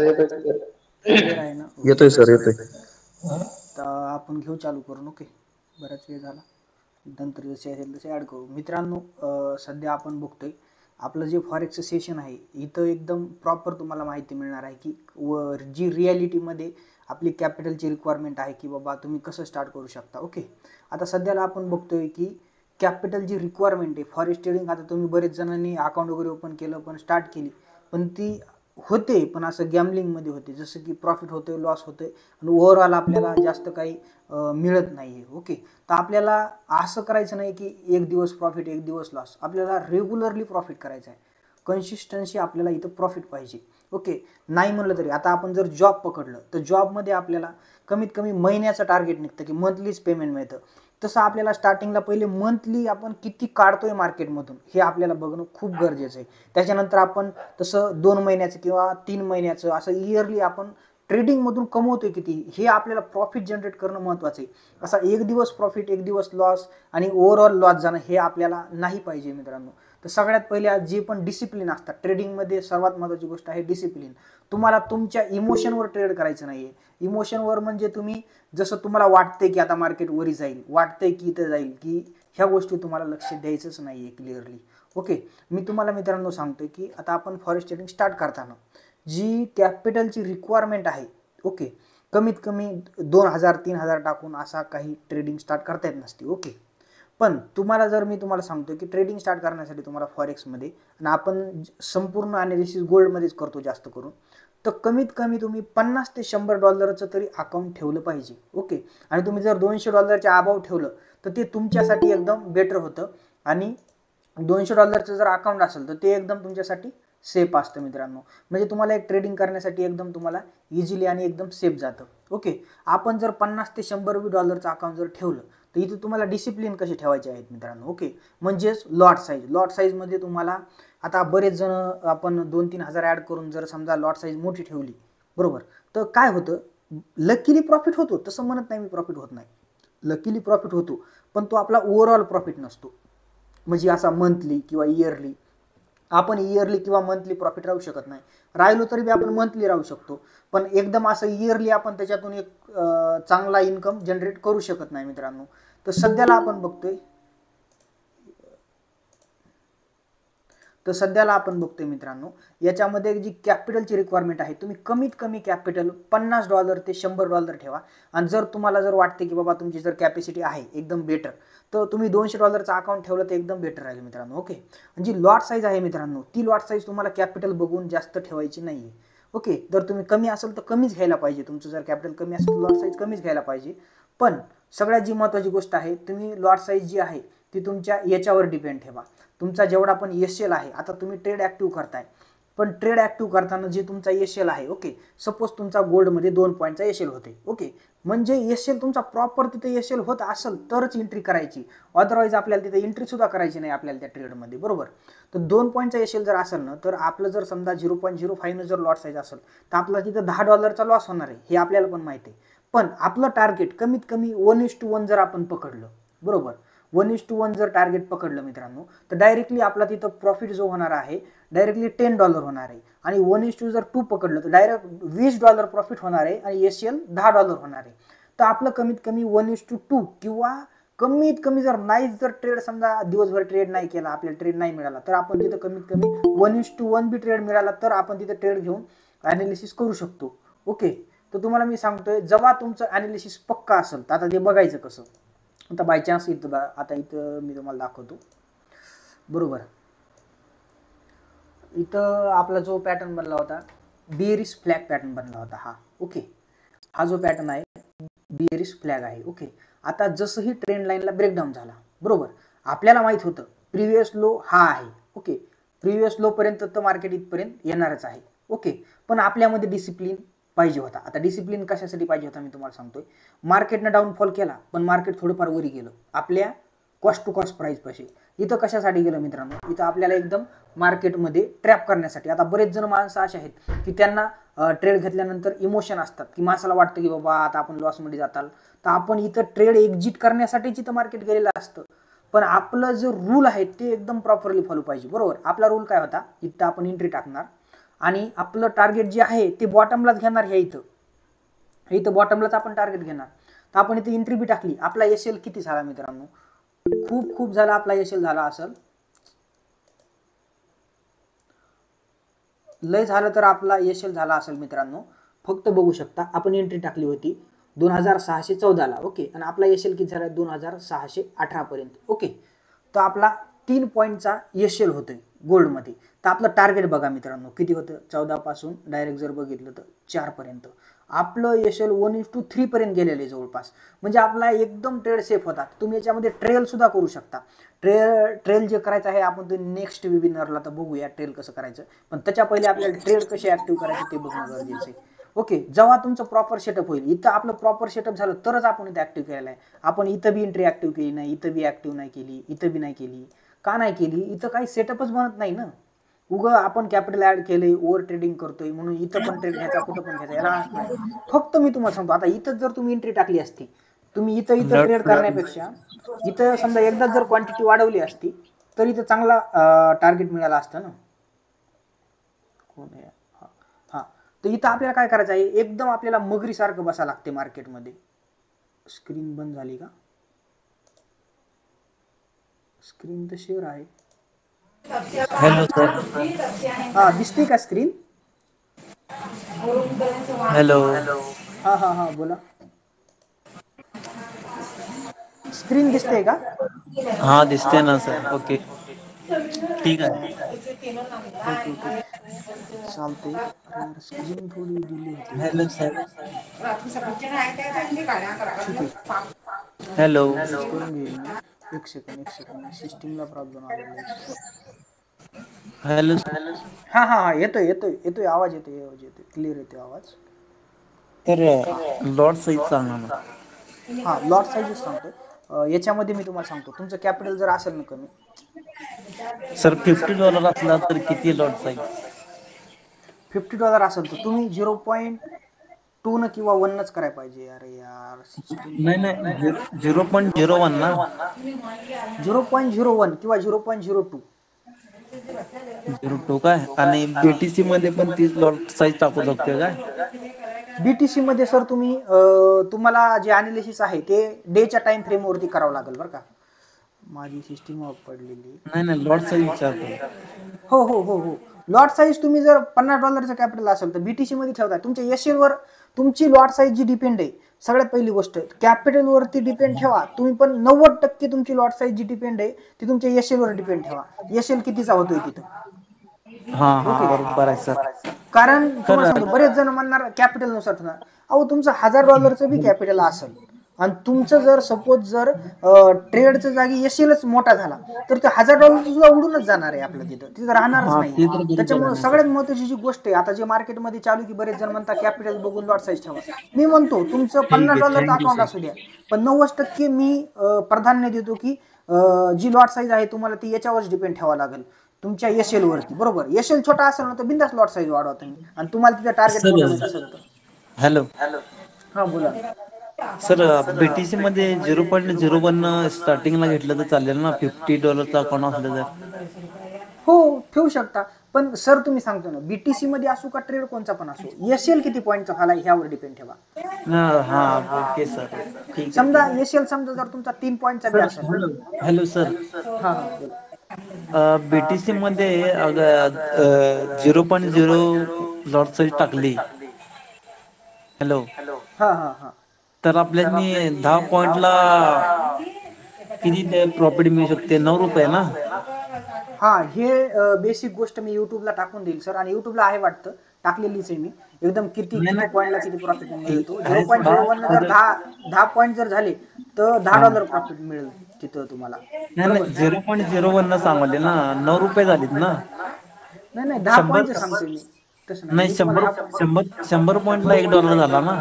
Clear आहे ना? Okay. येतोय सर येतोय. तर आपण घेऊ चालू करून. ओके, बराच वेळ झाला. नंतर जसे असेल तसे ॲड करू. मित्रांनो, सध्या आपण बघतोय आपलं जे फॉरेक्सचं सेशन आहे इथं एकदम प्रॉपर तुम्हाला माहिती मिळणार आहे की जी रिॲलिटीमध्ये आपली कॅपिटलची रिक्वायरमेंट आहे की बाबा तुम्ही कसं स्टार्ट करू शकता. ओके, आता सध्याला आपण बघतोय की कॅपिटल जी रिक्वायरमेंट आहे फॉरेक्स ट्रेडिंग, आता तुम्ही बरेच जणांनी अकाउंट वगैरे ओपन केलं पण स्टार्ट केली, पण ती होते पण असं गॅमलिंगमध्ये होते, जसं की प्रॉफिट होतोय लॉस होतोय आणि ओव्हरऑल आपल्याला जास्त काही मिळत नाही आहे. ओके, तर आपल्याला असं करायचं नाही की एक दिवस प्रॉफिट एक दिवस लॉस, आपल्याला रेग्युलरली प्रॉफिट करायचं आहे. कन्सिस्टन्सी आपल्याला इथं प्रॉफिट पाहिजे. ओके, नाही म्हणलं तरी आता आपण जर जॉब पकडलं तर जॉबमध्ये आपल्याला कमीत कमी महिन्याचं टार्गेट निघतं की मंथलीच पेमेंट मिळतं. तसं आपल्याला स्टार्टिंगला पहिले मंथली आपण किती काढतोय मार्केटमधून हे आपल्याला बघणं खूप गरजेचं आहे. त्याच्यानंतर आपण तसं 2 महिन्याचं किंवा 3 महिन्याचं असं इयरली आपण ट्रेडिंगमधून कमवतोय किती हे आपल्याला प्रॉफिट जनरेट करणं महत्त्वाचं आहे. असा एक दिवस प्रॉफिट एक दिवस लॉस आणि ओव्हरऑल लॉस जाणं हे आपल्याला नाही पाहिजे मित्रांनो. तर सगळ्यात पहिले जे पण डिसिप्लिन असतात ट्रेडिंगमध्ये सर्वात महत्त्वाची गोष्ट आहे डिसिप्लिन. तुम्हाला तुमच्या इमोशनवर ट्रेड करायचं नाही आहे. इमोशनवर म्हणजे तुम्ही जसं तुम्हाला वाटतंय की आता मार्केट वरी जाईल, वाटतंय की इथं जाईल, की ह्या गोष्टी तुम्हाला लक्ष द्यायचंच नाही आहे क्लिअरली. ओके, मी तुम्हाला मित्रांनो सांगतोय की आता आपण फॉरेक्स ट्रेडिंग स्टार्ट करताना जी कॅपिटलची रिक्वायरमेंट आहे, ओके, कमीत कमी 2000-3000 टाकून असा काही ट्रेडिंग स्टार्ट करता येत नसते. ओके, पण तुम्हाला जर मी तुम्हाला सांगतोय की ट्रेडिंग स्टार्ट करण्यासाठी तुम्हाला फॉरेक्समध्ये आणि आपण संपूर्ण ॲनालिसिस गोल्डमध्येच करतो जास्त करून, तर कमीत कमी तुम्ही $50 ते $100 तरी अकाउंट ठेवलं पाहिजे. ओके, आणि तुम्ही जर $200 अबाव ठेवलं तर ते तुमच्यासाठी एकदम बेटर होतं आणि $200 जर अकाउंट असेल तर ते एकदम तुमच्यासाठी सेफ असतं मित्रांनो. म्हणजे तुम्हाला एक ट्रेडिंग करण्यासाठी एकदम तुम्हाला इझिली आणि एकदम सेफ जातं. ओके, आपण जर $50 ते $100 अकाउंट जर ठेवलं तर इथे तुम्हाला डिसिप्लिन कसे ठेवायचे आहेत मित्रांनो. ओके, म्हणजेच लॉट साईजमध्ये तुम्हाला आता बरेच जण आपण 2-3 हजार ॲड करून जर समजा लॉट साईज मोठी ठेवली, बरोबर, तर काय होतं, लकीली प्रॉफिट होतो, तसं म्हणत नाही मी प्रॉफिट होत नाही, लकीली प्रॉफिट होतो, पण तो आपला ओव्हरऑल प्रॉफिट नसतो. म्हणजे असा मंथली किंवा इयरली, आपण इयरली किंवा मंथली प्रॉफिट राहू शकत नाही. राहिलो तरी बी आपण मंथली राहू शकतो, पण एकदम असं इयरली आपण त्याच्यातून एक चांगला इन्कम जनरेट करू शकत नाही मित्रांनो. तर सध्याला आपण बघतोय मित्रांनो, याच्यामध्ये जी कॅपिटलची रिक्वायरमेंट आहे, तुम्ही कमीत कमी कॅपिटल $50 ते $100 ठेवा. आणि जर तुम्हाला जर वाटते की बाबा तुमची जर कॅपॅसिटी आहे एकदम बेटर, तर तुम्ही $200 अकाउंट ठेवलं तर एकदम बेटर राहील मित्रांनो. ओके, जी लॉट साईज आहे मित्रांनो, ती लॉट साईज तुम्हाला कॅपिटल बघून जास्त ठेवायची नाही आहे. ओके, जर तुम्ही कमी असेल तर कमीच घ्यायला पाहिजे, तुमचं जर कॅपिटल कमी असेल तर लॉट साईज कमीच घ्यायला पाहिजे. पण सगळ्यात जी महत्त्वाची गोष्ट आहे, तुम्ही लॉट साईज जी आहे ती तुमच्या याच्यावर डिपेंड ठेवा, तुमचा जेवढा पण एस-एल आहे. आता तुम्ही ट्रेड ॲक्टिव्ह करताय, पण ट्रेड ॲक्टिव्ह करताना जे तुमचा एस-एल आहे, ओके, सपोज तुमचा गोल्डमध्ये 2 पॉईंटचा एस-एल होते, ओके, म्हणजे एस-एल तुमचा प्रॉपर तिथे एस-एल होत असेल तरच एंट्री करायची, अदरवाईज आपल्याला तिथे एंट्रीसुद्धा करायची नाही आपल्याला त्या ट्रेडमध्ये, बरोबर. तर 2 पॉईंटचा एस-एल जर असेल ना, तर आपलं जर समजा 0.05 जर लॉट साईज असेल तर आपला तिथं $10 लॉस होणार आहे, हे आपल्याला पण माहिती आहे. पण आपलं टार्गेट कमीत कमी 1:1 जर आपण पकडलं, बरोबर, 1:1 जर टार्गेट पकडलं मित्रांनो, तर डायरेक्टली आपला तिथं प्रॉफिट जो होणार आहे डायरेक्टली $10 होणार आहे. आणि 1:2 पकडलं तर डायरेक्ट $20 प्रॉफिट होणार आहे आणि एस-एल $10 होणार आहे. तर आपलं कमीत कमी 1:2 किंवा कमीत कमी जर नाही जर ट्रेड समजा दिवसभर ट्रेड नाही केला, आपल्याला ट्रेड नाही मिळाला, तर आपण तिथं कमीत कमी 1:1 बी ट्रेड मिळाला तर आपण तिथं ट्रेड घेऊन ॲनालिसिस करू शकतो. ओके, तर तुम्हाला मी सांगतोय जेव्हा तुमचं ॲनालिसिस पक्का असेल तर आता ते बघायचं कसं. आता बाय चान्स इथं आता इथं मी तुम्हाला दाखवतो, बरोबर. इथं आपला जो पॅटर्न बनला होता बेरिश फ्लॅग पॅटर्न बनला होता हा. ओके, हा जो पॅटर्न आहे बेरिश फ्लॅग आहे. ओके, आता जसंही ट्रेंड लाईनला ब्रेकडाऊन झाला, बरोबर, आपल्याला माहित होतं प्रिव्हियस लो हा आहे. ओके, प्रिव्हियस लो पर्यंत तर मार्केट इथपर्यंत येणारच आहे. ओके, पण आपल्यामध्ये डिसिप्लिन पाहिजे होता. आता डिसिप्लिन कशासाठी पाहिजे होता मी तुम्हाला सांगतोय. मार्केटनं डाऊनफॉल केला पण मार्केट थोडंफार वरी गेलं आपल्या कॉस्ट टू कॉस्ट प्राईस पाशी. इथं कशासाठी गेलं मित्रांनो, इथं आपल्याला एकदम मार्केटमध्ये ट्रॅप करण्यासाठी. आता बरेच जण माणसं असे आहेत की त्यांना ट्रेड घेतल्यानंतर इमोशन असतात की माणसाला वाटतं की बाबा आता आपण लॉसमध्ये जाताल, तर आपण इथं ट्रेड एक्झिट करण्यासाठीच इथं मार्केट गेलेलं असतं. पण आपलं जो रूल आहे ते एकदम प्रॉपरली फॉलो पाहिजे, बरोबर. आपला रूल काय होता, इथं आपण एंट्री टाकणार आणि आपलं टार्गेट जे आहे ते बॉटमलाच घेणार. ह्या इथं बॉटमलाच आपण टार्गेट घेणार. तर आपण इथे एंट्री बी टाकली. आपला एसएल किती झाला मित्रांनो, खूप झाला आपला एसएल झाला असेल, लय झालं तर आपला एसएल झाला असेल मित्रांनो. फक्त बघू शकता आपण एंट्री टाकली होती 2614 ला. ओके, आणि आपला एसएल किती झाला 2618 पर्यंत. ओके, तर आपला 3 पॉईंटचा एसएल होतोय गोल्डमध्ये. तर आपलं टार्गेट बघा मित्रांनो किती होतं, 14 पासून डायरेक्ट जर बघितलं तर 4 पर्यंत आपलं एसएल 1:3 पर्यंत गेलेलं आहे जवळपास. म्हणजे आपला एकदम ट्रेड सेफ होता. तुम्ही याच्यामध्ये ट्रेल सुद्धा करू शकता. ट्रेल जे करायचं आहे आपण ते नेक्स्ट वेबिनारला तर बघूया ट्रेल कसं करायचं. पण त्याच्या पहिले आपल्याला ट्रेड कसे ऍक्टिव्ह करायचे ते बघणं गरजेचं आहे. ओके, जेव्हा तुमचं प्रॉपर सेटअप होईल, इथं आपलं प्रॉपर सेटअप झालं तरच आपण इथं ऍक्टिव्ह केलेलं आहे. आपण इथं बी एंट्री ऍक्टिव्ह केली नाही, इथं बी ऍक्टिव्ह नाही केली, इथं बी नाही केली. का नाही केली, इथं काही सेटअपच बनत नाही ना. उगं आपण कॅपिटल ऍड केले, ओव्हर ट्रेडिंग करतोय म्हणून इथं पण ट्रेड घ्यायचा, कुठं पण घ्यायचा, याला नाही. फक्त मी तुम्हाला सांगतो, आता इथं जर तुम्ही एंट्री टाकली असती, तुम्ही इथं ट्रेड करण्यापेक्षा इथं समजा एकदा जर क्वांटिटी वाढवली असती तर इथं चांगला टार्गेट मिळाला असतं ना. कोण आहे, हा, तर इथं आपल्याला काय करायचं आहे, एकदम आपल्याला मगरी सारखं बसावं लागते मार्केटमध्ये. स्क्रीन बंद झाली का, स्क्रीन तर शेअर आहे. Hello sir. हा, दिसते का स्क्रीन? हॅलो. हा बोला. स्क्रीन दिसते का? हा दिसते ना सर. ओके ठीक आहे. ओके चालते. अरे यार स्क्रीन थोडी डिले होते. Hello sir. ठीक आहे, हॅलो. मेसेज करून घेईल मी. एक सेकंड सिस्टीमला प्रॉब्लेम आलेला आहे. हॅलो. हा येतोय आवाज येतोय क्लिअर येतोय आवाज. तर लॉट साईज सांगा ना. हा, लॉट साईजच सांगतो. याच्यामध्ये मी तुम्हाला सांगतो, तुमचं कॅपिटल जर असेल ना कमी, सर $50 असला तर किती लॉट साईज? $50 असेल तर तुम्ही 0.2 न किंवा 1 करायला पाहिजे. अरे यार सिस्टीमला नाही 0.01 ना. 0.01 किंवा 0.02. 02 काय, आणि बीटीसी मध्ये पण तीच लॉट साईज टाकू शकते काय? बीटीसी मध्ये सर तुम्ही तुम्हाला जे अनालिसिस आहे ते डेच्या टाइम फ्रेम वरती करावं लागेल बरं का. माझी सिस्टीम ऑफ पडलेली. नाही लॉट साईज विचारतो. हो, लॉट साईज तुम्ही जर $50 कॅपिटल असेल तर बीटीसी मध्ये ठेवता. तुमच्या एसएल वर तुमची लॉट साईज जी डिपेंड आहे, सगळ्यात पहिली गोष्ट कॅपिटल वरती डिपेंड ठेवा तुम्ही. पण 90% तुमची लॉट साईज जी डिपेंड आहे ती तुमच्या एसएल वर डिपेंड ठेवा. एसएल कितीचा होतोय तिथं. हा बरोबर आहे सर. कारण तुम्हाला सांगतो, बरेच जण म्हणणार कॅपिटल नुसार होणार. अहो, तुमचं $1000 बी कॅपिटल असेल आणि तुमचं जर सपोज जर ट्रेडच्या जागी एसएलच मोठा झाला तर ते $1000 सुद्धा उडूनच जाणार आहे आपल्या तिथं राहणारच नाही. त्याच्यामुळे सगळ्यात महत्त्वाची जी गोष्ट आहे आता जे मार्केटमध्ये चालू की बरेच जण म्हणतात कॅपिटल बघून लॉट साईज ठेवा. मी म्हणतो तुमचं $50 अकाउंट असू द्या, पण 90% मी प्राधान्य देतो की जी लॉट साईज आहे तुम्हाला ती याच्यावर डिपेंड ठेवावं लागेल तुमच्या एसएल वरती. बरोबर, एसएल छोटा असेल ना तर बिंदास लॉट साईज वाढवा तुम्ही, आणि तुम्हाला तिथं टार्गेट मोठं मिळत असेल तर. हॅलो. हा बोला सर बीटीसी मध्ये 0.01 स्टार्टिंगला घेतलं तर चालेल ना, $50 अकाउंट असलं तर? हो, ठेवू शकता. पण सर तुम्ही सांगतो ना, बीटीसी मध्ये असू का ट्रेड कोणचा पण असो, एसएल किती पॉईंटचा झाला ह्यावर डिपेंड ठेवा. हा ओके सर, ठीक समजा एसएल समजा जर तुमचा 3 पॉईंटचा बी असेल. Hello sir. हा बीटीसी मध्ये अगर 0.0 लॉट साईज टाकली, हॅलो, हा तर आपल्यानी 10 पॉइंटला किती ते प्रॉफिट मिळू शकते? ₹9 ना. हा, हे बेसिक गोष्ट मी युट्यूबला टाकून देईल सर, आणि युट्यूबला आहे वाटतं, टाकलेलीच आहे मी एकदम. किती पॉईंटला किती प्रॉफिट मिळतो. 0.01 जर 10 पॉईंट जर झाले तर $10 प्रॉफिट मिळेल तिथं तुम्हाला. नाही 0.01 सांगले ना, ₹9 झालेत ना. नाही 10 पॉईंट सांगतोय मी, तसं नाही. नाही, 100 पॉइंटला $1 झाला ना.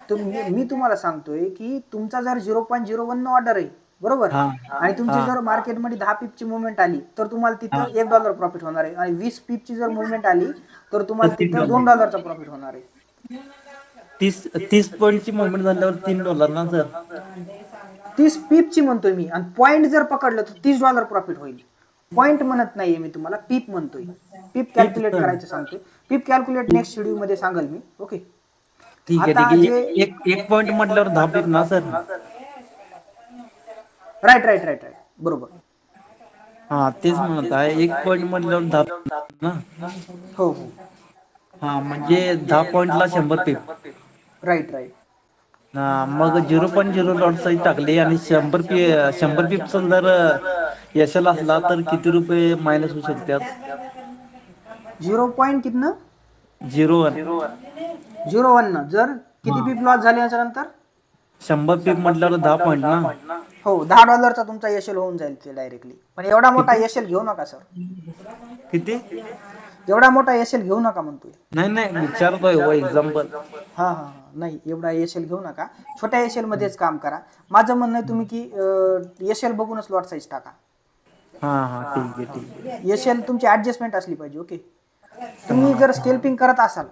तर मी तुम्हाला सांगतोय की तुमचा जर 0.01 ऑर्डर आहे बरोबर, आणि तुमची जर मार्केटमध्ये 10 पिपची मुवमेंट आली तर तुम्हाला तिथं $1 प्रॉफिट होणार आहे, आणि 20 पिपची जर मुवमेंट आली तर तुम्हाला तिथं $2 प्रॉफिट होणार आहे. 30 पॉईंटची मुवमेंट झाल्यावर $3 ना सर. 30 पिपची म्हणतोय मी, आणि पॉईंट जर पकडलं तर $30 प्रॉफिट होईल. पॉईंट म्हणत नाहीये मी तुम्हाला, पीप म्हणतोय. पीप टिप कॅल्क्युलेट तर करायचं सांगतोय. पीप कॅल्क्युलेट नेक्स्ट व्हिडिओ मध्ये सांगाल मी. ओके. ठीक आहे आता ठीक आहे. जे एक एक पॉईंट म्हटल्यावर 10 पीप ना sir? Right right right right, बरोबर. हा तेच म्हणत आहे, एक पॉईंट म्हटल्यावर 10 पीप ना. हो हो, हा म्हणजे 10 पॉईंटला 100 पीप. Right right. हा मग 0.0 लॉट साईज टाकली आणि 100 पीपचा जर एसएल असला तर किती रुपये मायनस होऊ शकतात? 0 पॉईंट कितनं? 01. 01 न जर किती हा पीप लॉस झाले याच्यानंतर? 100 पीप म्हटल्यावर 10 पॉईंट ना. हो, $10 तुमचा यशल होऊन जाईल ते डायरेक्टली. पण एवढा मोठा किती यशल घेऊ नका सर, किती? एवढा मोठा यशल घेऊ नका म्हणतोय. नाही नाही विचारतोय हो एक्झाम्पल. हा हा हा, नाही एवढा यशल घेऊ नका, छोट्या यशल मध्येच काम करा. माझं म्हणणं आहे तुम्ही की यशल बघूनच लॉट साईज टाका. हा हा ठीक आहे ठीक आहे. यशल तुमची ऍडजस्टमेंट असली पाहिजे. ओके. तुम्ही जर स्केल्पिंग करत असाल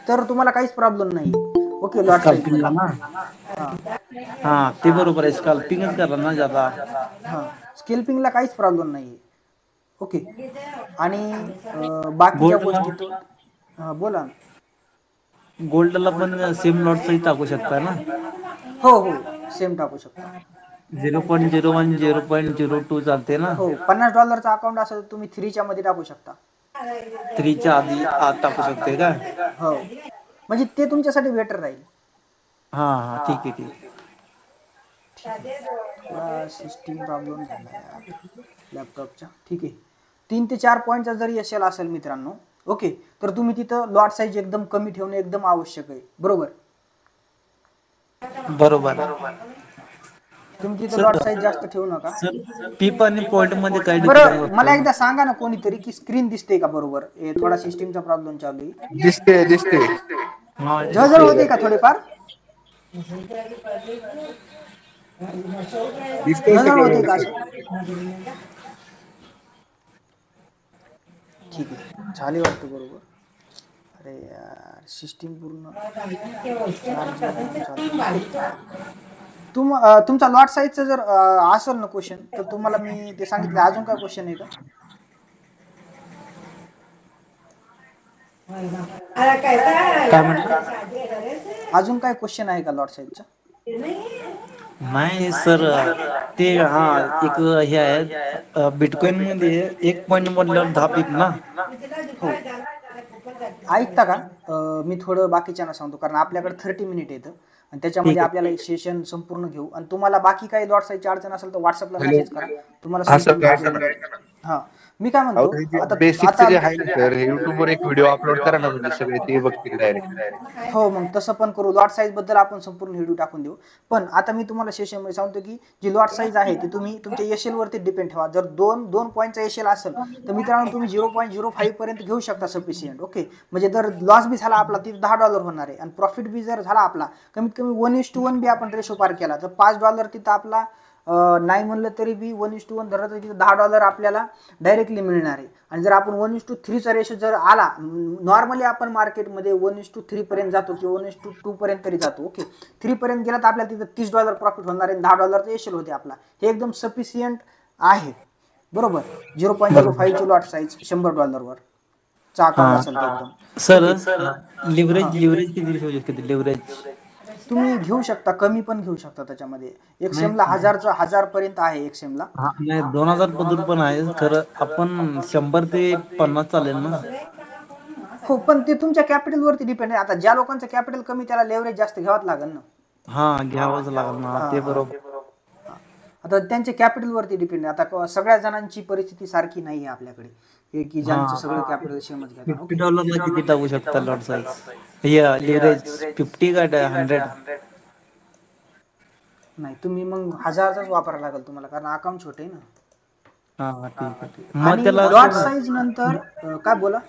तर तुम्हाला काहीच प्रॉब्लेम नाही. ओके, लॉट साईज स्कॅल्पिंगला ना. हा ते बरोबर आहे, स्कॅल्पिंगच करा ना ज्यादा. हां, स्केल्पिंगला काहीच प्रॉब्लेम नाही आहे. ओके. आणि बाकीच्या गोल्डला गोष्टी तो बोला ना. गोल्डला पण सेम लॉट साईज टाकू शकता ना. हो हो, सेम टाकू शकता. 0.01 0.02 चालते ना. हो, $50 अकाउंट असेल तर तुम्ही 3च्या मध्ये टाकू शकता. 3च्या आधी आत टाकू शकते का? हो, म्हणजे ते तुमच्यासाठी बेटर राहील. हा हा ठीक आहे ठीक आहे. थोडा सिस्टीम प्रॉब्लेम झाला यार लॅपटॉपचा. ठीक आहे. 3 ते 4 पॉईंटचा जरी यशल असेल मित्रांनो, ओके, तर तुम्ही तिथं लॉट साईज एकदम कमी ठेवणे एकदम आवश्यक आहे. बरोबर. बरोबर. तुम्ही तिथं सर लॉट साईज जास्त ठेवू नका. सर पीप आणि पॉईंट मध्ये काय डिफरन्स बरं, मला असतो? एकदा सांगा ना कोणीतरी की स्क्रीन दिसते का बरोबर? थोडा सिस्टीमचा प्रॉब्लेम चालू आहे. दिसते दिसते हा जळजळ होते का थोडेफार? दिसते जळजळ सगळं होते का व्यवस्थित. असं? ठीक आहे, झाले वाटतं बरोबर. अरे यार, सिस्टीम पूर्ण तुमचा लॉट साईजचा जर असेल ना क्वेश्चन तर तुम्हाला मी ते सांगितलं. अजून काय क्वेश्चन आहे का? काय म्हटलं? अजून काय क्वेश्चन आहे का लॉट साईजचा? नाही सर, ते हा एक हे आहे बिटकॉइन मध्ये 1 पॉईंट म्हटल्यावर 10 पीप ना. हो, ऐकता का? मी थोडं बाकीच्यांना सांगतो कारण आपल्याकडे 30 मिनिट येतं आणि त्याच्यामध्ये ठीक आपल्याला सेशन संपूर्ण घेऊ. आणि तुम्हाला बाकी काही लॉट साईजची अडचण असेल तर व्हॉट्सअपला हॅलो. मेसेज करा, तुम्हाला हा समजून सर, घेऊ. हां, मी काय अहो म्हणतो हे जे आता बेसिकचं आता जे आहे ना सर, हे युट्यूबवर एक व्हिडिओ अपलोड करा ना, म्हणजे सगळे ते बघतील डायरेक्ट. हो, मग तसं पण करू. लॉट साईज बद्दल आपण संपूर्ण व्हिडिओ टाकून देऊ. पण आता मी तुम्हाला सेशनमध्ये सांगतो की जी लॉट साईज आहे ती तुम्ही तुमच्या यशल वरती डिपेंड ठेवा. जर दोन पॉईंटचा यशल असेल तर मित्रांनो तुम्ही 0.05 पर्यंत घेऊ शकता सफिशियंट. ओके, म्हणजे जर लॉस बी झाला आपला तिथे $10 होणार आहे आणि प्रॉफिट बी जर झाला आपला कमीत कमी 1:1 बी आपण रेशो पार केला तर $5 तिथं आपला नाही म्हणलं तरी बी 1:1 धरलं तर तिथं $10 आपल्याला डायरेक्टली मिळणार आहे. आणि जर आपण 1:3चा रेशो जर आला, नॉर्मली आपण मार्केटमध्ये 1:3 पर्यंत जातो किंवा 1:2 पर्यंत तरी जातो. ओके, 3 पर्यंत गेला तर आपल्याला तिथं $30 प्रॉफिट होणार आहे. $10 यशल होते आपला. हे एकदम सफिशियंट आहे. बरोबर. 0.05 ची लॉट साईज $100 वर चा अकाउंट असेल तर एकदम. सर लिव्हरेज किती ठेवू शकते? लिव्हरेज तुम्ही घेऊ शकता, कमी पण घेऊ शकता. त्याच्यामध्ये एक नाही. सेमला 1000 पर्यंत आहे. एक सेमला हा नाही 2000 पदूर पण आहे खरं. आपण 100 ते 50 चालेल ना. हो, पण ते तुमच्या कॅपिटल वरती डिपेंड आहे. आता ज्या लोकांचं कॅपिटल कमी त्याला लेव्हरेज जास्त घ्यावंच लागेल ना. हा घ्यावंच लागेल ना, ते बरोबर. आता त्यांच्या कॅपिटल वरती डिपेंड आहे. आता सगळ्या जणांची परिस्थिती सारखी नाही आहे आपल्याकडे की ज्यांचं सगळं कॅपिटल सेमच घेतात. $50 किती टाकू शकता लॉट साईज? हे लिव्हरेज 50 का 100? नाही, तुम्ही मग 1000चाच वापरायला लागेल तुम्हाला कारण अकाउंट छोटे आहे ना. हा ठीक आहे ठीक आहे. मग आणि त्याला लॉट साईज नंतर काय बोला?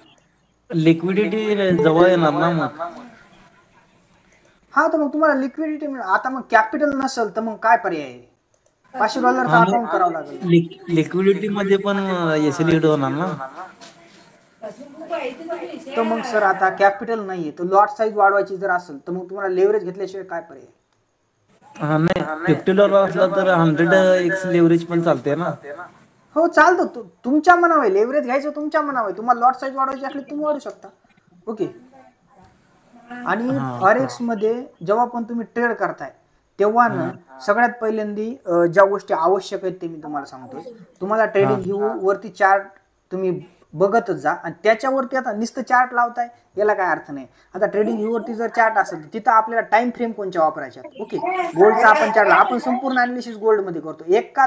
लिक्विडिटी जवळ येणार ना मग? हा, तर मग तुम्हाला लिक्विडिटी मिळेल. आता मग कॅपिटल नसेल तर मग काय पर्याय आहे? $500चा अकाउंट करावं लागेल. लिक्विडिटी मध्ये पण एसएल होणार ना. तर मग सर आता कॅपिटल नाहीये तर लॉट साईज वाढवायची जर असेल तर मग तुम्हाला लेव्हरेज घेतल्याशिवाय काय पर्याय? हा नाही $50 असला तर 100x लिव्हरेज पण चालते ना. हो चालतं, तुमच्या मनावर आहे. लेव्हरेज घ्यायचं तुमच्या मनावर आहे. तुम्हाला लॉट साईज वाढवायची असली तुम्ही वाढू शकता. ओके. आणि हा फॉरेक्स मध्ये जेव्हा पण तुम्ही ट्रेड करताय तेव्हा ना सगळ्यात पहिल्यांदी ज्या गोष्टी आवश्यक आहेत ते मी तुम्हाला सांगतोय. तुम्हाला ट्रेडिंग व्ह्यू वरती चार्ट तुम्ही बघतच जा आणि त्याच्यावरती आता नुसतं चार्ट लावताय याला काय अर्थ नाही. आता ट्रेडिंग व्ह्यू वरती जर चार्ट असेल तर तिथं आपल्याला टाइम फ्रेम कोणत्या वापरायच्या. ओके. गोल्डचा आपण चार्ट आपण संपूर्ण अनालिसिस गोल्ड मध्ये करतो. एक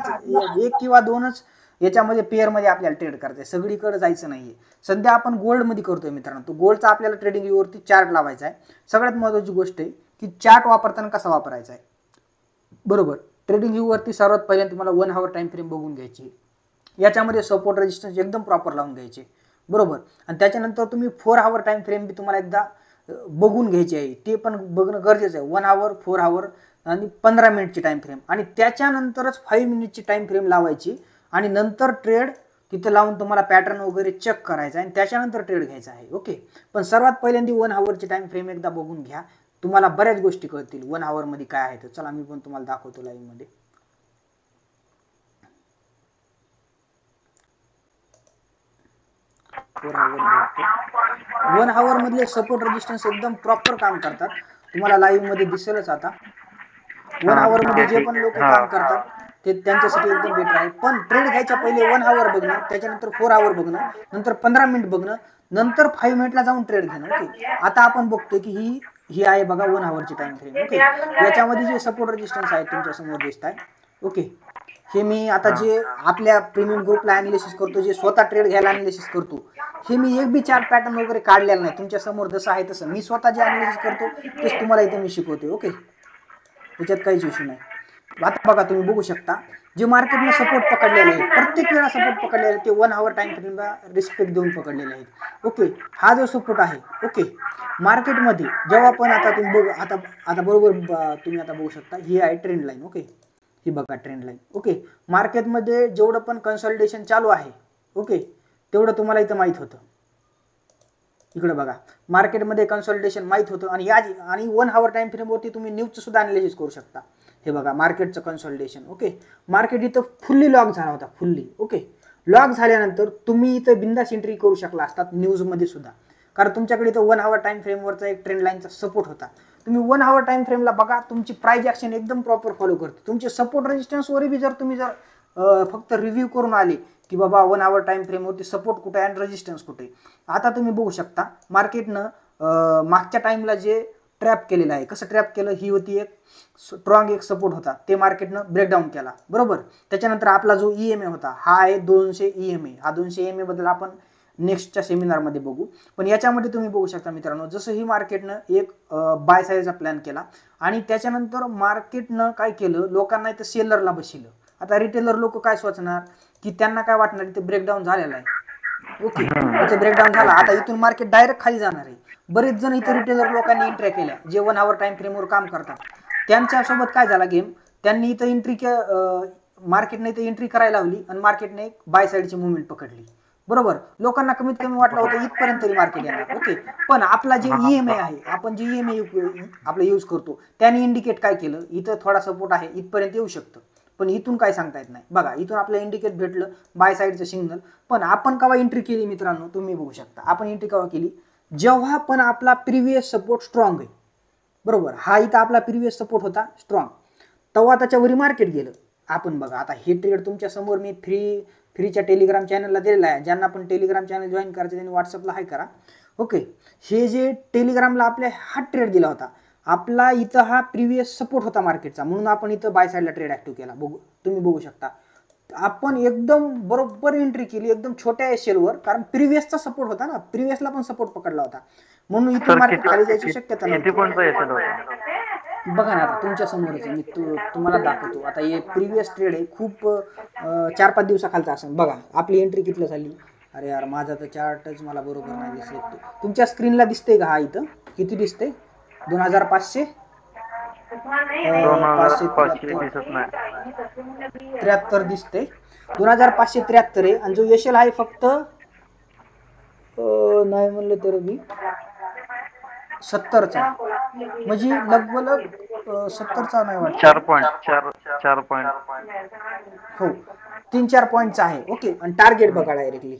किंवा दोनच याच्यामध्ये पेअर मध्ये आपल्याला ट्रेड करायचं, सगळीकडे जायचं नाहीये. सध्या आपण गोल्ड मध्ये करतोय मित्रांनो. तो गोल्डचा आपल्याला ट्रेडिंग व्ह्यू वरती चार्ट लावायचा आहे. सगळ्यात महत्त्वाची गोष्ट आहे की चार्ट वापरताना कसा वापरायचा आहे. बरोबर. ट्रेडिंग व्ह्यू वरती सर्वात पहिल्यांदा तुम्हाला 1 आवर टाइम फ्रेम बघून घ्यायची. याच्यामध्ये सपोर्ट रेजिस्टन्स एकदम प्रॉपर लावून घ्यायचे. बरोबर. आणि त्याच्यानंतर तुम्ही 4 आवर टाइम फ्रेम बी तुम्हाला एकदा बघून घ्यायची आहे. ते पण बघणं गरजेचं आहे. 1 आवर, 4 आवर आणि 15 मिनिटची टाइम फ्रेम आणि त्याच्यानंतरच 5 मिनिटची टाइम फ्रेम लावायची आणि नंतर ट्रेड तिथे लावून तुम्हाला पॅटर्न वगैरे चेक करायचा आहे आणि त्याच्यानंतर ट्रेड घ्यायचा आहे. ओके. पण सर्वात पहिल्यांदा 1 आवरची टाइम फ्रेम एकदा बघून घ्या. तुम्हाला बऱ्याच गोष्टी कळतील 1 आवर मध्ये काय आहे. तर चला मी पण तुम्हाला दाखवतो लाईव्ह मध्ये. 1 आवर मधले सपोर्ट रेजिस्टन्स एकदम प्रॉपर काम करतात. तुम्हाला लाईव्ह मध्ये दिसेलच आता. 1 आवर मध्ये जे पण लोक काम करतात ते त्यांच्यासाठी एकदम बेटर आहे. पण ट्रेड घ्यायच्या पहिले 1 आवर बघणं, त्याच्यानंतर 4 आवर बघणं, नंतर 15 मिनिट बघणं, नंतर 5 मिनिटला जाऊन ट्रेड घेणं. ओके. आता आपण बघतोय की ही आहे बघा 1 आवरची टाइम फ्रेम. ओके. याच्यामध्ये जे सपोर्ट रेजिस्टन्स आहे तुमच्या समोर दिसत आहे. ओके. हे मी आता जे आपल्या प्रीमियम ग्रुपला अनालिसिस करतो, जे स्वतः ट्रेड घ्यायला अनालिसिस करतो, हे मी एक बी चार्ट पॅटर्न वगैरे काढलेला नाही. तुमच्या समोर जसं आहे तसं मी स्वतः जे अनालिसिस करतो तेच तुम्हाला इथे मी शिकवते. ओके. त्याच्यात काहीच इश्यू नाही. आता बघा तुम्ही बघू शकता जे मार्केटने सपोर्ट पकडलेले आहेत, प्रत्येक वेळा सपोर्ट पकडलेले आहेत ते 1 आवर टाइम फ्रेमला रिस्पेक्ट देऊन पकडलेले आहेत. ओके. हा जो सपोर्ट आहे. ओके. मार्केटमध्ये जेव्हा पण आता तुम्ही बघू आता बरोबर तुम्ही आता बघू शकता ही आहे ट्रेंड लाईन. ओके. ही बघा ट्रेंड लाईन. ओके. मार्केटमध्ये जेवढं पण कन्सॉलिडेशन चालू आहे ओके तेवढं तुम्हाला इथं माहित होतं. इकडे बघा मार्केटमध्ये कन्सॉलिडेशन माहित होतं आणि 1 आवर टाइम फ्रेमवरती तुम्ही न्यूजचं सुद्धा अनालिसिस करू शकता. हे बघा मार्केटचं कन्सॉलिडेशन. ओके. मार्केट इथं फुल्ली लॉक झाला होता. फुल्ली. ओके. लॉक झाल्यानंतर तुम्ही इथं बिंदास एंट्री करू शकला असतात न्यूजमध्ये सुद्धा, कारण तुमच्याकडे इथं 1 आवर टाइम फ्रेमवरचा एक ट्रेंड लाईनचा सपोर्ट होता. तुम्ही 1 आवर टाइम फ्रेमला बघा, तुमची प्राइस ॲक्शन एकदम प्रॉपर फॉलो करते. तुमचे सपोर्ट रेजिस्टन्सवर बी जर तुम्ही फक्त रिव्ह्यू करून आले की बाबा 1 आवर टाइम फ्रेमवरती सपोर्ट कुठे आहे आणि रेजिस्टन्स कुठे. आता तुम्ही बघू शकता मार्केटनं मागच्या टाइमला जे ट्रॅप केलेलं आहे. कसं ट्रॅप केलं, ही होती एक स्ट्रॉंग एक सपोर्ट होता, ते मार्केटनं ब्रेकडाऊन केला. बरोबर. त्याच्यानंतर आपला जो EMA होता हा आहे 200 EMA. हा 200 EMA बद्दल आपण नेक्स्टच्या सेमिनारमध्ये बघू. पण याच्यामध्ये तुम्ही बघू शकता मित्रांनो, जसं ही मार्केटनं एक बाय साईडचा प्लॅन केला आणि त्याच्यानंतर मार्केटनं काय केलं, लोकांना इथं सेलरला बसवलं. आता रिटेलर लोक काय सोचणार की त्यांना काय वाटणार इथे ब्रेकडाऊन झालेला आहे. ओके. इथे ब्रेकडाऊन झाला, आता इथून मार्केट डायरेक्ट खाली जाणार आहे. बरेच जण इथे रिटेलर लोकांनी एंट्री केल्या जे 1 आवर टाइम फ्रेमवर काम करतात. त्यांच्यासोबत काय झाला गेम, त्यांनी इथं मार्केटने इथं एंट्री करायला लावली आणि मार्केटने एक बाय साईडची मुवमेंट पकडली. बरोबर. लोकांना कमीत कमी वाटलं होतं इथपर्यंत तरी मार्केट येणार. ओके. पण आपला जे EMA आहे, आपण जे EMA आपलं यूज करतो त्याने इंडिकेट काय केलं, इथं थोडा सपोर्ट आहे, इथपर्यंत येऊ शकतं. पण इथून काय सांगता येत नाही. बघा इथून आपलं इंडिकेट भेटलं बाय साईडचं सिग्नल. पण आपण केव्हा एंट्री केली मित्रांनो, तुम्ही बघू शकता आपण एंट्री केव्हा केली, जेव्हा पण आपला प्रिव्हियस सपोर्ट स्ट्रॉंग आहे. बरोबर. हा इथं आपला प्रिव्हियस सपोर्ट होता स्ट्रॉंग, तेव्हा त्याच्यावरी मार्केट गेलं. आपण बघा आता हे ट्रेड तुमच्या समोर मी फ्रीच्या टेलिग्राम चॅनलला दिलेला आहे. ज्यांना पण टेलिग्राम चॅनल जॉईन करायचं त्यांनी व्हॉट्सअपला हाय करा. ओके. हे जे टेलिग्रामला आपल्या हा ट्रेड दिला होता, आपला इथं हा प्रिव्हियस सपोर्ट होता मार्केटचा, म्हणून आपण इथं बाय साईडला ट्रेड ऍक्टिव्ह केला. तुम्ही बघू शकता आपण एकदम बरोबर एंट्री केली एकदम छोट्या एसएलवर, कारण प्रिव्हियसचा सपोर्ट होता ना, प्रिव्हियसला पण सपोर्ट पकडला होता, म्हणून इथून मार्केट खाली जायची शक्यता नव्हती. बघा ना आता तुमच्या समोरच मी तुम्हाला दाखवतो. आता हे प्रिव्हियस ट्रेड आहे, खूप 4-5 दिवसाखालचा असेल. बघा आपली एंट्री किती झाली. अरे यार माझा तर चार्टच मला बरोबर नाही दिसत. तुमच्या स्क्रीनला दिसते का हा इथं किती दिसते, 2500 573 दिसते. 2573 आहे आणि जो यशल आहे फक्त नाही म्हणलं तर मी 70चा, म्हणजे लगभग 70चा नाही वाटत, 4 पॉईंट. हो 3-4 पॉईंटचा आहे. ओके. आणि टार्गेट बघा डायरेक्टली,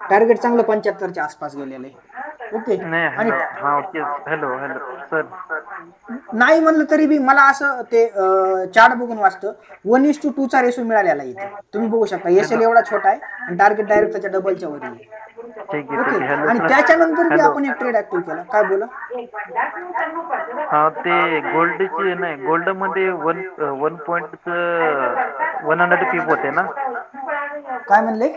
टार्गेट चांगलं 75च्या आसपास गेलेलं आहे. ओके. आणि हॅलो सर. नाही म्हणलं तरी बी मला असं ते चार्ट बघून वाटतं 1:2 चा रेशो मिळालेला इथे तुम्ही बघू शकता. एसएल एवढा छोटा आहे आणि टार्गेट डायरेक्ट त्याच्या डबलच्या वर आहे. ओके. आणि त्याच्यानंतर बी आपण एक ट्रेड ऍक्टिव्ह केला. काय बोला? हा ते गोल्डची नाही, गोल्ड मध्ये 100 पीप होते ना. काय म्हणले?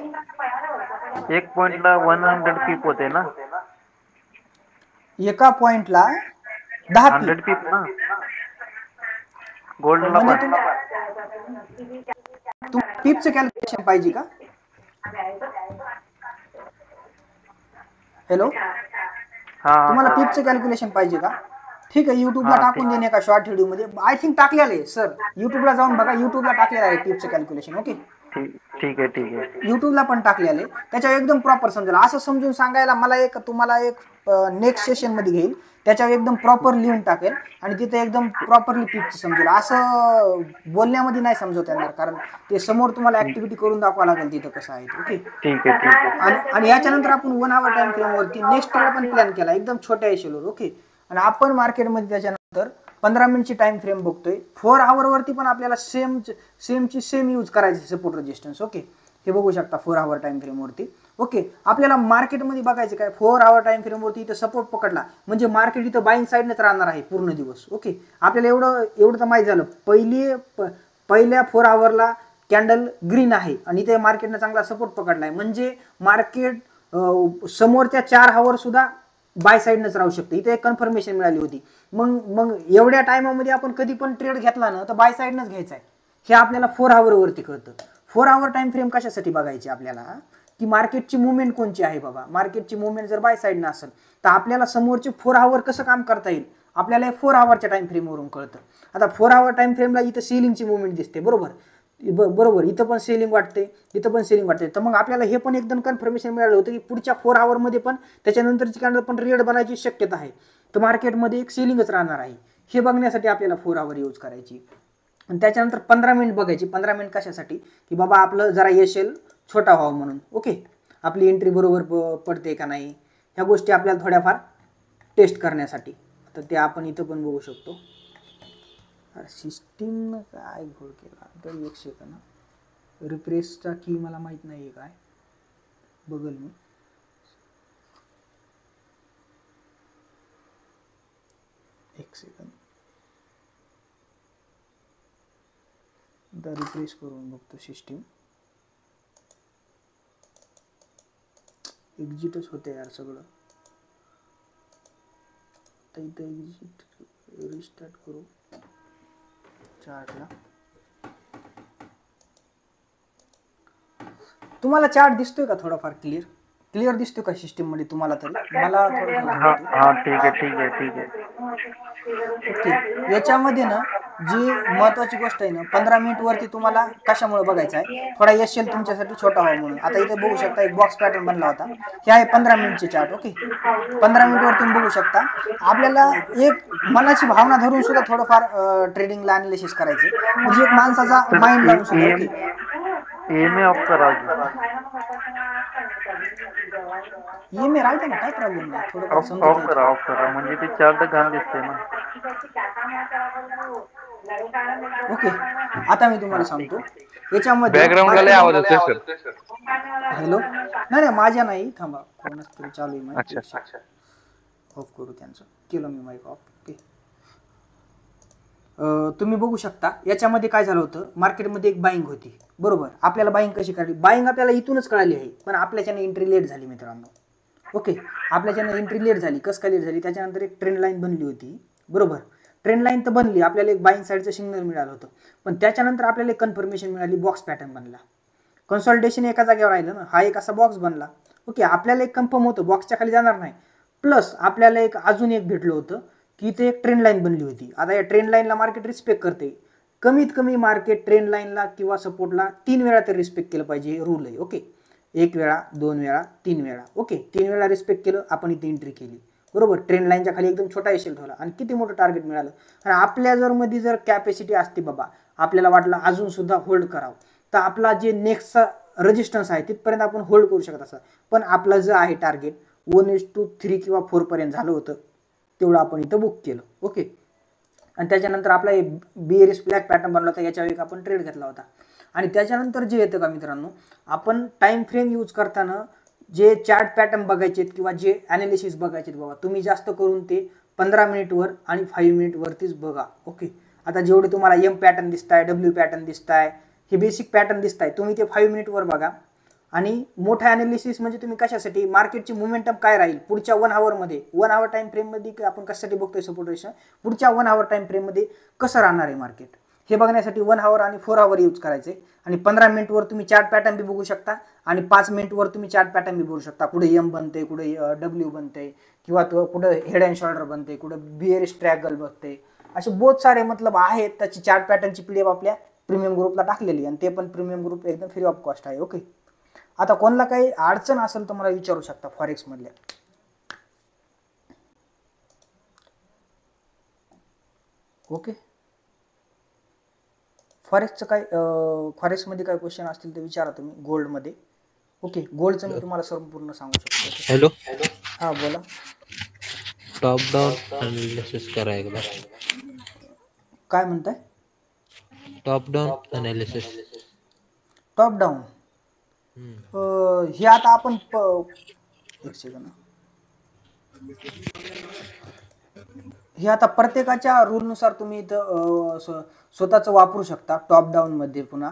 1 पॉइंटला 100 पीप होते ना. एका पॉइंटला 10 100 पीप ना गोल्डला. म्हणजे तुम्हाला पीपचं कॅल्क्युलेशन पाहिजे का? हॅलो, तुम्हाला पीपचं कॅल्क्युलेशन पाहिजे का? ठीक आहे, युट्यूबला टाकून देणे का शॉर्ट व्हिडिओ मध्ये. आय थिंक टाकलेलं आहे सर, युट्यूबला जाऊन बघा, युट्यूबला टाकलेलं आहे पीपचं कॅल्क्युलेशन. ओके, ठीक आहे. युट्यूबला पण टाकलेलं आहे, त्याच्यावर एकदम प्रॉपर समजेल. असं समजून सांगायला मला तुम्हाला एक नेक्स्ट सेशन मध्ये घेईल, त्याच्यावर एकदम प्रॉपर लिहून टाकेल आणि तिथे एकदम प्रॉपरली पीपचं समजेल. असं बोलण्यामध्ये नाही समजवता येणार, कारण ते समोर तुम्हाला ऍक्टिव्हिटी करून दाखवा लागेल तिथं कसं आहे. ओके, ठीक आहे. आणि याच्यानंतर आपण 1 आवर टाइम फ्रेम वरती नेक्स्ट ट्रेड पण प्लॅन केला एकदम छोट्या एशेलवर. ओके, आणि आपण मार्केटमध्ये त्याच्यानंतर 15 मिनिटची टाइम फ्रेम बघतोय. 4 आवर वरती पण आपल्याला सेम यूज करायचे सपोर्ट रेजिस्टन्स. ओके, हे बघू शकता 4 आवर टाइम फ्रेम वरती. ओके, आपल्याला मार्केटमध्ये बघायचं काय, 4 आवर टाइम फ्रेम वरती इथं सपोर्ट पकडला म्हणजे मार्केट इथं बाईंग साईडनेच राहणार आहे पूर्ण दिवस. ओके, आपल्याला एवढं तर माहिती झालं. पहिल्या 4 आवरला कॅन्डल ग्रीन आहे आणि इथे मार्केटने चांगला सपोर्ट पकडलाय, म्हणजे मार्केट समोरच्या 4 आवर सुद्धा बाय साईडनच राहू शकते. इथे एक कन्फर्मेशन मिळाली होती. मग एवढ्या टायमामध्ये आपण कधी पण ट्रेड घेतला ना तर बाय साईडनच घ्यायचा आहे, हे आपल्याला 4 आवर वरती कळतं. 4 आवर टाइम फ्रेम कशासाठी बघायची आपल्याला, की मार्केटची मुवमेंट कोणची आहे बाबा. मार्केटची मुवमेंट जर बाय साईडनं असेल तर आपल्याला समोरचे 4 आवर कसं काम करता येईल आपल्याला 4 आवरच्या टाइम फ्रेमवरून कळतं. आता 4 आवर टाइम फ्रेमला इथं सेलिंगची मुवमेंट दिसते, बरोबर, इथं पण सेलिंग वाटते, इथं पण सेलिंग वाटते. तर मग आपल्याला हे पण एकदम कन्फर्मेशन मिळालं होतं की पुढच्या 4 आवरमध्ये पण त्याच्यानंतरची कॅन्डल पण रेड बनायची शक्यता आहे, तर मार्केटमध्ये एक सेलिंगच राहणार आहे. हे बघण्यासाठी आपल्याला 4 आवर यूज करायची. आणि त्याच्यानंतर 15 मिनिट बघायची. 15 मिनिट कशासाठी, की बाबा आपलं जरा एशेल छोटा व्हावं म्हणून. ओके, आपली एंट्री बरोबर पडते का नाही ह्या गोष्टी आपल्याला थोड्याफार टेस्ट करण्यासाठी. तर ते आपण इथं पण बघू शकतो. सिस्टीमनं काय घोळ केला तर 1 सेकंड, रिफ्रेशचा की मला माहीत नाही आहे काय, बघल मी. एक सेकंड, रिफ्रेश करून बघतो सिस्टीम. एक्झिटच होते यार सगळं. तर इथं एक्झिट रिस्टार्ट करू चार्टला. तुम्हाला चार्ट दिसतोय का थोडाफार क्लिअर दिसतोय का सिस्टीम मध्ये तुम्हाला? तरी मला ठीक आहे. ओके, याच्यामध्ये ना जी महत्वाची गोष्ट आहे ना, 15 मिनिट वरती तुम्हाला कशामुळे बघायचं आहे, थोडा एशेल तुमच्यासाठी छोटा व्हावा म्हणून. आता इथे बघू शकता एक बॉक्स पॅटर्न बनला होता, हे आहे 15 मिनिटचे चार्ट. ओके, 15 मिनिट वर तुम्ही बघू शकता. आपल्याला एक मनाची भावना धरून सुद्धा थोडंफार ट्रेडिंगला अनालिसिस करायचं, म्हणजे एक माणसाचा माइंड लावून सुद्धा. ओके, ऑफ करा, EMA राहते ना, काय प्रॉब्लेम नाही, थोडं ऑफ करा म्हणजे ते चार्ट घाण दिसते ना. ओके, आता मी तुम्हाला सांगतो याच्यामध्ये बॅकग्राऊंडला आवाज येतोय सर. हॅलो, नाही माझ्या नाही, थांबा, कोणाच तरी चालू आहे माईक. अच्छा, ऑफ करू त्यांचं, केलं मी माईक ऑफ. ओके, तुम्ही बघू शकता याच्यामध्ये काय झालं होतं, मार्केटमध्ये एक बाईंग होती, बरोबर. आपल्याला बाईंग कशी कळली, बाईंग आपल्याला इथूनच कळाली आहे, पण आपल्याच्याने एंट्री लेट झाली मित्रांनो. ओके, आपल्याच्याने एंट्री लेट झाली. कसं काय लेट झाली, त्याच्यानंतर एक ट्रेंड लाईन बनली होती, बरोबर. ट्रेंड लाईन तर बनली, आपल्याला एक बाईंग साईडचं सिग्नल मिळालं होतं, पण त्याच्यानंतर आपल्याला एक कन्फर्मेशन मिळाली, बॉक्स पॅटर्न बनला, कन्सॉलिडेशन एका जागेवर राहिलं ना, हा एक असा बॉक्स बनला. ओके, आपल्याला एक कन्फर्म होतं बॉक्सच्या खाली जाणार नाही, प्लस आपल्याला एक अजून एक भेटलं होतं की इथे एक ट्रेंड लाईन बनली होती. आता या ट्रेंड लाईनला मार्केट रिस्पेक्ट करते, कमीत कमी मार्केट ट्रेंड लाईनला किंवा सपोर्टला 3 वेळा तरी रिस्पेक्ट केलं पाहिजे, हे रूल आहे. ओके, 1 वेळा, 2 वेळा, 3 वेळा. ओके, 3 वेळा रिस्पेक्ट केलं, आपण इथे एंट्री केली, बरोबर. ट्रेंड लाईनच्या खाली एकदम छोटा एशेल ठेवला आणि किती मोठं टार्गेट मिळालं. आणि आपल्या मध्ये जर कॅपॅसिटी असते बाबा, आपल्याला वाटलं अजून सुद्धा होल्ड करावं, तर आपला जे नेक्स्टचा रेजिस्टन्स आहे तिथपर्यंत आपण होल्ड करू शकत असं, पण आपला जो आहे टार्गेट 1:3 किंवा 4 पर्यंत झालं होतं, तेवढं आपण इथं बुक केलं. ओके. आणि त्याच्यानंतर आपला बिअरिश ब्लॅक पॅटर्न बनला होता, याच्यावर एक आपण ट्रेड घेतला होता. आणि त्याच्यानंतर जे येतं का मित्रांनो, आपण टाइम फ्रेम यूज करताना जे चार्ट पॅटर्न बघायचे किंवा जे ॲनालिसिस बघायचे बाबा, तुम्ही जास्त करून ते 15 मिनिटवर आणि 5 मिनिटवरतीच बघा. ओके. आता जेवढे तुम्हाला एम पॅटर्न दिसत आहे, डब्ल्यू पॅटर्न दिसत आहे, हे बेसिक पॅटर्न दिसत आहे, तुम्ही ते 5 मिनिटवर बघा. आणि मोठा ॲनालिसिस म्हणजे तुम्ही कशासाठी, मार्केटची मोमेंटम काय राहील पुढच्या 1 आवरमध्ये, 1 आवर टाइम फ्रेममध्ये आपण कशासाठी बघतोय सपोर्ट रेशन, पुढच्या 1 आवर टाइम फ्रेममध्ये कसं राहणार आहे मार्केट, हे बघण्यासाठी 1 आवर आणि 4 आवर यूज करायचे. आणि 15 मिनिटवर तुम्ही चार्ट पॅटर्न बी बघू शकता आणि 5 मिनिटवर तुम्ही चार्ट पॅटर्न बी बघू शकता. कुठे एम बनते, कुठे डब्ल्यू बनते, किंवा तो कुठे हेड अँड शोल्डर बनते, कुठे बिअरिश ट्रँगल बनते, असे बहुत सारे मतलब आहेत. त्याची चार्ट पॅटर्नची PDF आपल्या प्रीमियम ग्रुपला टाकलेली, आणि ते पण प्रीमियम ग्रुप एकदम फ्री ऑफ कॉस्ट आहे. ओके. आता कोणाला काही अडचण असेल तर मला विचारू शकता फॉरेक्स मधल्या. ओके. फॉरेक्सचं काय, फॉरेक्समध्ये काय क्वेश्चन असतील ते विचारा तुम्ही गोल्डमध्ये. ओके. गोल्डचं मी तुम्हाला संपूर्ण सांगू शकतो. हॅलो, हां बोला. टॉप डाऊन अनालिसिस करा एकदा. काय म्हणताय? Top down analysis. Top down हे आता आपण एक सेकंड, हे आता प्रत्येकाच्या रूलनुसार तुम्ही इथं स्वतःचं वापरू शकता. टॉप डाऊन मध्ये पुन्हा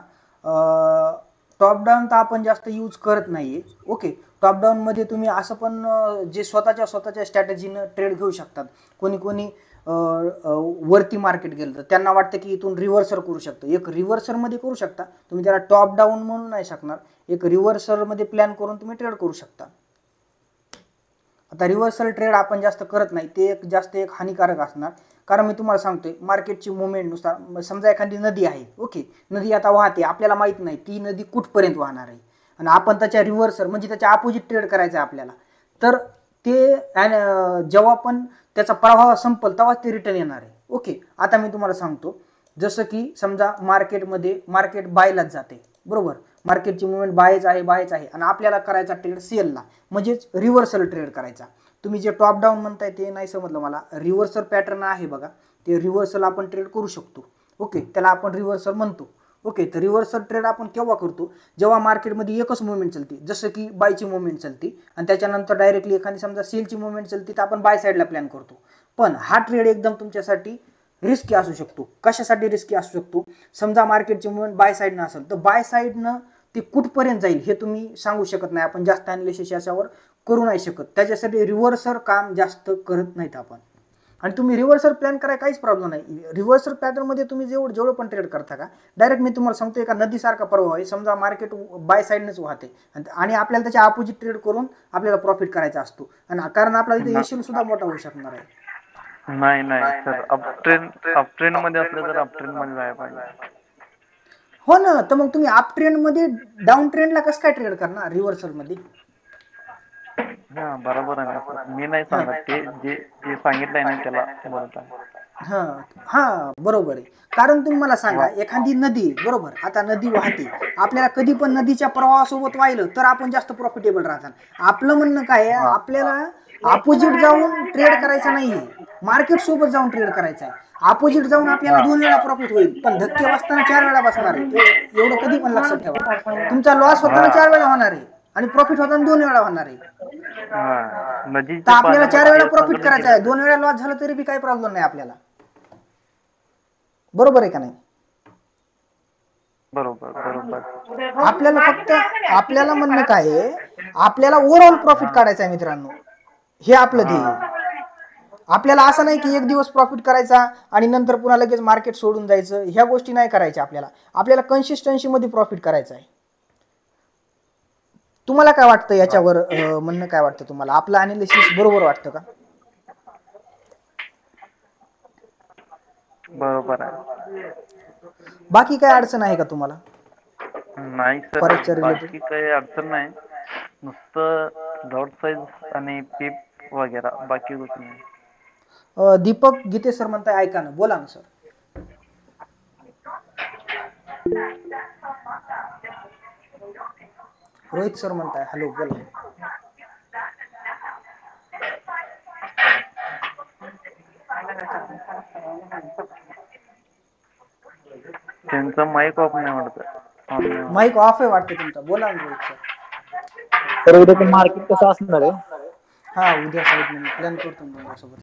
टॉप डाऊन तर आपण जास्त यूज करत नाहीये. ओके. टॉप डाऊन मध्ये तुम्ही असं पण जे स्वतःच्या स्ट्रॅटेजीनं ट्रेड घेऊ शकतात. कोणी वरती मार्केट गेलं तर त्यांना वाटतं की इथून रिव्हर्सल करू शकतं, एक रिव्हर्सल मध्ये करू शकता तुम्ही, त्याला टॉप डाऊन म्हणू नाही शकणार, एक रिव्हर्सल मध्ये प्लॅन करून तुम्ही ट्रेड करू शकता. आता रिव्हर्सल ट्रेड आपण जास्त करत नाही, ते जास्त एक हानिकारक असणार. कारण मी तुम्हाला सांगतोय मार्केटची मुवमेंटनुसार, समजा एखादी नदी आहे. ओके. नदी आता वाहते, आपल्याला माहित नाही ती नदी कुठपर्यंत वाहणार आहे, आणि आपण त्याच्या रिव्हर्सल म्हणजे त्याच्या अपोजिट ट्रेड करायचं आहे आपल्याला, तर ते जेव्हा पण त्याचा प्रभाव संपल तेव्हाच ते रिटर्न येणार आहे. ओके. आता मी तुम्हाला सांगतो, जसं की समजा मार्केट बायलाच जाते, बरोबर, मार्केटची मुवमेंट बायच आहे आणि आपल्याला करायचा ट्रेड सेलला, म्हणजेच रिव्हर्सल ट्रेड करायचा. तुम्ही जे टॉप डाऊन म्हणताय ते नाही समजलं मला. रिव्हर्सल पॅटर्न आहे बघा, ते रिव्हर्सल आपण ट्रेड करू शकतो. ओके. त्याला आपण रिव्हर्सल म्हणतो. ओके. तर रिव्हर्सल ट्रेड आपण केव्हा करतो, जेव्हा मार्केटमध्ये एकच मुवमेंट चलते, जसं की बायची मुवमेंट चलते आणि त्याच्यानंतर डायरेक्टली एखादी समजा सेलची मुवमेंट चलते, तर आपण बाय साईडला प्लॅन करतो. पण हा ट्रेड एकदम तुमच्यासाठी रिस्की असू शकतो. कशासाठी रिस्की असू शकतो, समजा मार्केटची मुवमेंट बाय साईडनं असेल तर बाय साईडनं ते कुठपर्यंत जाईल हे तुम्ही सांगू शकत नाही, आपण जास्त ॲनालिसिस याच्यावर करू नाही शकत. त्याच्यासाठी रिव्हर्सल काम जास्त करत नाहीत आपण. आणि तुम्ही रिव्हर्सल प्लॅन करायला काहीच प्रॉब्लेम नाही. रिव्हर्सल पॅटर्नमध्ये तुम्ही जेवढं पण ट्रेड करता का, डायरेक्ट मी तुम्हाला सांगतो एका नदीसारखा प्रवाह आहे, समजा मार्केट बाय साईडनेच वाहते आणि आपल्याला त्याच्या अपोजिट ट्रेड करून आपल्याला प्रॉफिट करायचा असतो, आणि कारण आपल्याला इथे एशियन सुद्धा मोठा होऊ शकणार आहे. नाही सर, अपट्रेंड मध्ये असलं तर अपट्रेंड मध्ये जायला पाहिजे. हो ना, तर मग तुम्ही अप ट्रेंड मध्ये डाऊन ट्रेंडला कसं काय ट्रेड करणार रिव्हर्सल मध्ये? हा बरोबर आहे सर, मी नाही सांगत, ते जे सांगितलंय ना त्याला बोलत आहे. हा बरोबर आहे. कारण तुम्ही मला सांगा, एखादी नदी, बरोबर, आता नदी वाहते, आपल्याला कधी पण नदीच्या प्रवाहासोबत वाहिलं तर आपण जास्त प्रॉफिटेबल राहतात. आपलं म्हणणं काय आहे, आपल्याला अपोजिट जाऊन ट्रेड करायचा नाहीये, मार्केट सोबत जाऊन ट्रेड करायचा आहे. अपोजिट जाऊन आपल्याला 2 वेळा प्रॉफिट होईल, पण धक्के बसताना 4 वेळा बसणार आहे. एवढं कधी पण लक्षात ठेवा. तुमचा लॉस होताना 4 वेळा होणार आहे आणि प्रॉफिट होताना 2 वेळा होणार आहे. तर आपल्याला 4 वेळा प्रॉफिट करायचा आहे, 2 वेळा लॉस झाला तरी बी काही प्रॉब्लेम नाही आपल्याला. बरोबर आहे का नाही? बरोबर. आपल्याला फक्त आपल्याला म्हणणं काय आहे, आपल्याला ओव्हरऑल प्रॉफिट काढायचं आहे मित्रांनो, हे आपलं ध्येय. आपल्याला असं नाही की एक दिवस प्रॉफिट करायचा आणि नंतर पुन्हा लगेच मार्केट सोडून जायचं, ह्या गोष्टी नाही करायच्या. आपल्याला कन्सिस्टन्सी मध्ये प्रॉफिट करायचं आहे. तुम्हाला काय वाटतं याच्यावर, म्हणणं काय वाटतं तुम्हाला? आपलं अनालिसिस बरोबर वाटतं का? बरोबर आहे. बाकी काय अडचण आहे का तुम्हाला? नाही सर, बाकी काही अडचण नाही, नुसतं लॉट साईज आणि पीप वगैरे, बाकी कुछ नाही. दीपक गीते सर म्हणताय, ऐका ना, बोला ना सर. रोहित सर म्हणताय हॅलो बोला. त्यांचा माईक ऑफ नाही वाटत. माईक ऑफ आहे वाटतं तुमचा, बोला ना रोहित सर. तर उद्याचं मार्केट कसं असणार आहे? हा उद्या साईड प्लॅन करतो मी सोबत.